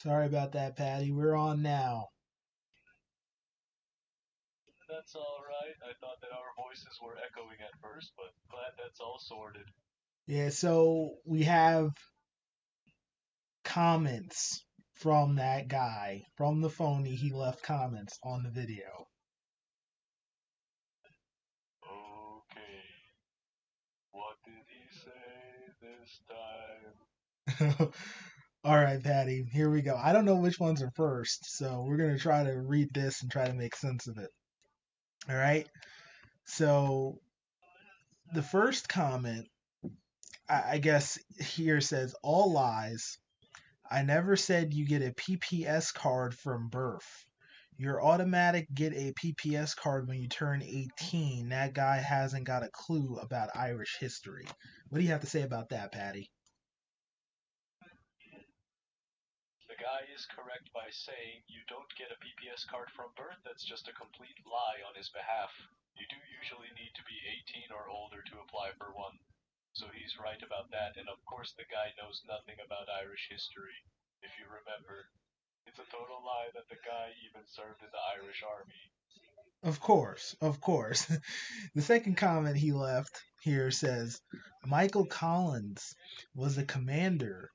Sorry about that, Paddy. We're on now. That's all right. I thought that our voices were echoing at first, but glad that's all sorted. Yeah, so we have comments from that guy, from the phony. He left comments on the video. Okay, what did he say this time? All right, Patty, here we go. I don't know which ones are first, so we're going to try to read this and try to make sense of it. All right, so the first comment, I guess, here says, all lies. I never said you get a PPS card from birth. Your automatic get a PPS card when you turn 18. That guy hasn't got a clue about Irish history. What do you have to say about that, Patty? The guy is correct by saying you don't get a PPS card from birth. That's just a complete lie on his behalf. You do usually need to be 18 or older to apply for one. So he's right about that, and of course the guy knows nothing about Irish history. If you remember, it's a total lie that the guy even served in the Irish army. Of course, of course. The second comment he left here says Michael Collins was the commander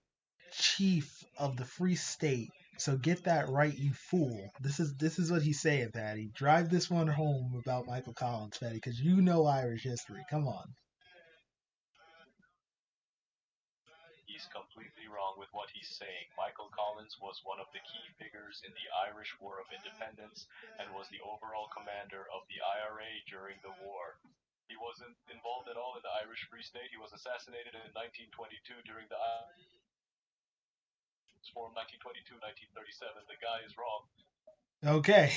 chief of the Free State. So get that right, you fool. This is what he's saying, Patty. Drive this one home about Michael Collins, Patty, because you know Irish history. Come on. He's completely wrong with what he's saying. Michael Collins was one of the key figures in the Irish War of Independence and was the overall commander of the IRA during the war. He wasn't involved at all in the Irish Free State. He was assassinated in 1922 during the War of 1922-1937. The guy is wrong. Okay.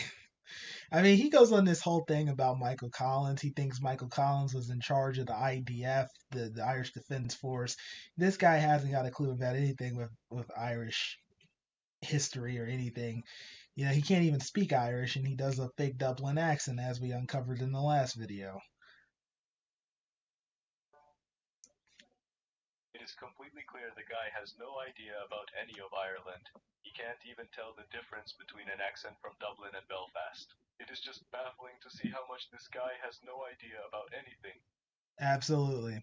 I mean, he goes on this whole thing about Michael Collins. He thinks Michael Collins was in charge of the IDF, the Irish Defense Force. This guy hasn't got a clue about anything with Irish history or anything. You know, he can't even speak Irish, and he does a fake Dublin accent, as we uncovered in the last video. It is completely clear the guy has no idea about any of Ireland. He can't even tell the difference between an accent from Dublin and Belfast. It is just baffling to see how much this guy has no idea about anything. Absolutely.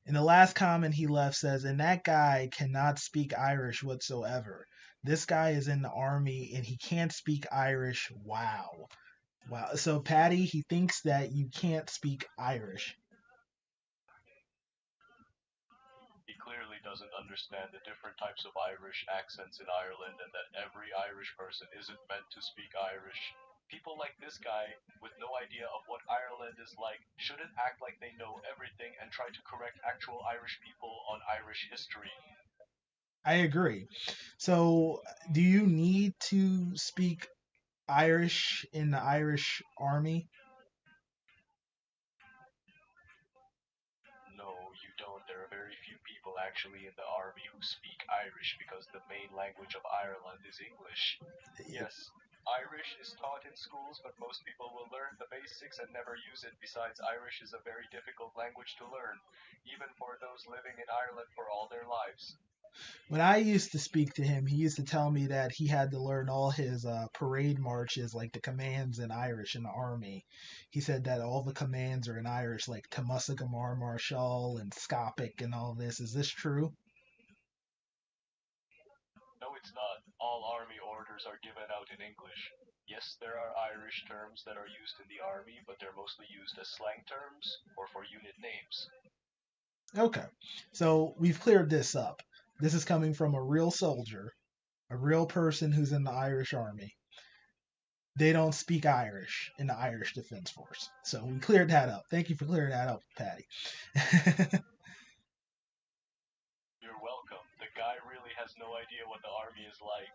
And the last comment he left says, and that guy cannot speak Irish whatsoever. This guy is in the army and he can't speak Irish. Wow. Wow. So, Patty, he thinks that you can't speak Irish. He clearly doesn't understand the different types of Irish accents in Ireland and that every Irish person isn't meant to speak Irish. People like this guy, with no idea of what Ireland is like, shouldn't act like they know everything and try to correct actual Irish people on Irish history. I agree. So, do you need to speak Irish in the Irish army? No, you don't. There are very few people actually in the army who speak Irish because the main language of Ireland is English. Yes, Irish is taught in schools, but most people will learn the basics and never use it. Besides, Irish is a very difficult language to learn, even for those living in Ireland for all their lives. When I used to speak to him, he used to tell me that he had to learn all his parade marches, like the commands in Irish in the army. He said that all the commands are in Irish, like Tamusagamar Marshal and Skopik and all this. Is this true? No, it's not. All army orders are given out in English. Yes, there are Irish terms that are used in the army, but they're mostly used as slang terms or for unit names. Okay, so we've cleared this up. This is coming from a real soldier, a real person who's in the Irish army. They don't speak Irish in the Irish Defense Force. So we cleared that up. Thank you for clearing that up, Patty. You're welcome. The guy really has no idea what the army is like.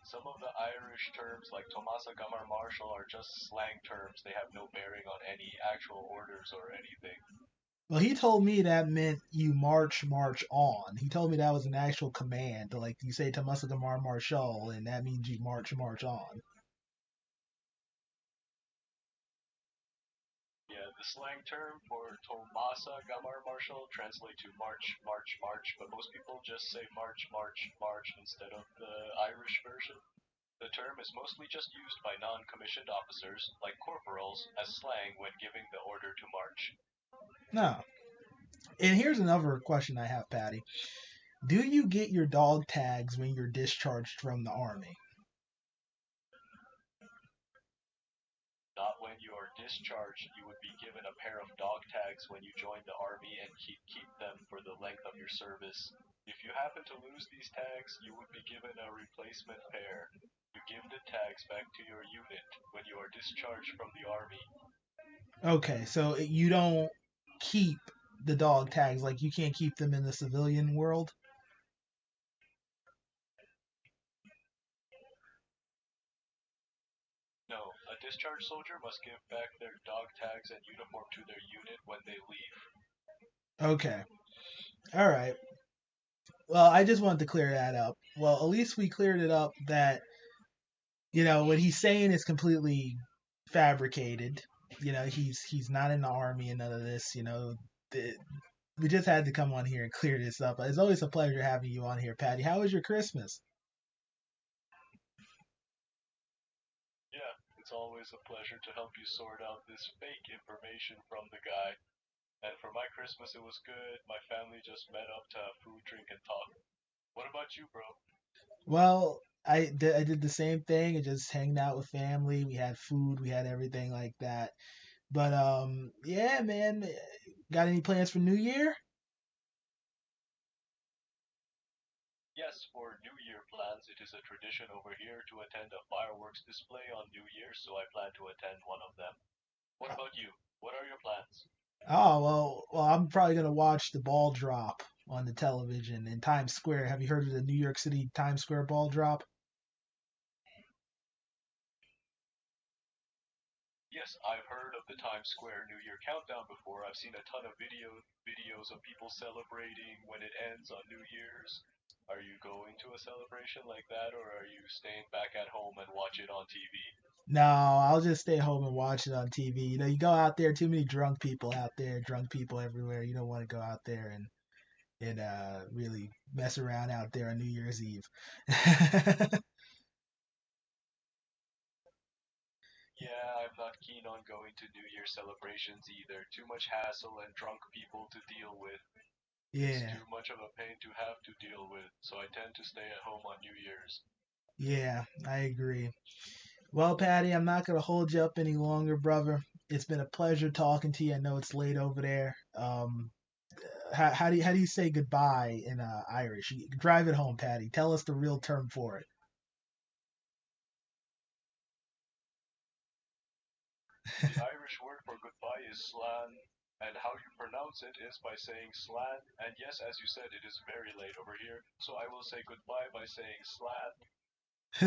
Some of the Irish terms, like Tomasa Gamar Marshal, are just slang terms. They have no bearing on any actual orders or anything. Well, he told me that meant you march, march on. He told me that was an actual command. Like you say Tamasagamar Marshal, and that means you march, march on. Yeah, The slang term for Tomasa Gamar Marshal translate to March, March, March, but most people just say March, March, March instead of the Irish version. The term is mostly just used by non-commissioned officers, like corporals, as slang when giving the order to march. No. And here's another question I have, Patty. Do you get your dog tags when you're discharged from the army? Not when you are discharged, you would be given a pair of dog tags when you join the army and keep them for the length of your service. If you happen to lose these tags, you would be given a replacement pair. You give the tags back to your unit when you are discharged from the army. Okay, so you don't keep the dog tags, like you can't keep them in the civilian world? No, a discharged soldier must give back their dog tags and uniform to their unit when they leave. Okay. All right. Well, I just wanted to clear that up. Well, at least we cleared it up that, what he's saying is completely fabricated. He's not in the army and none of this. The, we just had to come on here and clear this up. It's always a pleasure having you on here, Patty. How was your Christmas? Yeah, it's always a pleasure to help you sort out this fake information from the guy. And for my Christmas, it was good. My family just met up to have food, drink, and talk. What about you, bro? Well, I did the same thing and just hanging out with family. We had food, we had everything like that. But yeah, man. Got any plans for New Year? Yes, for New Year plans, it is a tradition over here to attend a fireworks display on New Year, so I plan to attend one of them. What about you? What are your plans? Oh well, I'm probably gonna watch the ball drop on the television in Times Square. Have you heard of the New York City Times Square ball drop? Yes, I've heard of the Times Square New Year countdown before. I've seen a ton of videos of people celebrating when it ends on New Year's. Are you going to a celebration like that, or are you staying back at home and watch it on TV? No, I'll just stay home and watch it on TV. You go out there, too many drunk people out there, drunk people everywhere. You don't want to go out there and really mess around out there on New Year's Eve. Yeah, I'm not keen on going to New Year celebrations either. Too much hassle and drunk people to deal with. It's Yeah, too much of a pain to have to deal with, so I tend to stay at home on New Year's. yeah, I agree. Well, Patty, I'm not gonna hold you up any longer, brother. It's been a pleasure talking to you. I know it's late over there. How do you say goodbye in Irish? Drive it home, Patty. Tell us the real term for it. The Irish word for goodbye is slan, and how you pronounce it is by saying slan. And yes, as you said, it is very late over here, so I will say goodbye by saying slan.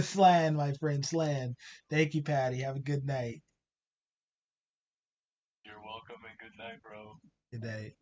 Slan, my friend, slan. Thank you, Patty. Have a good night. You're welcome and good night, bro. Good night.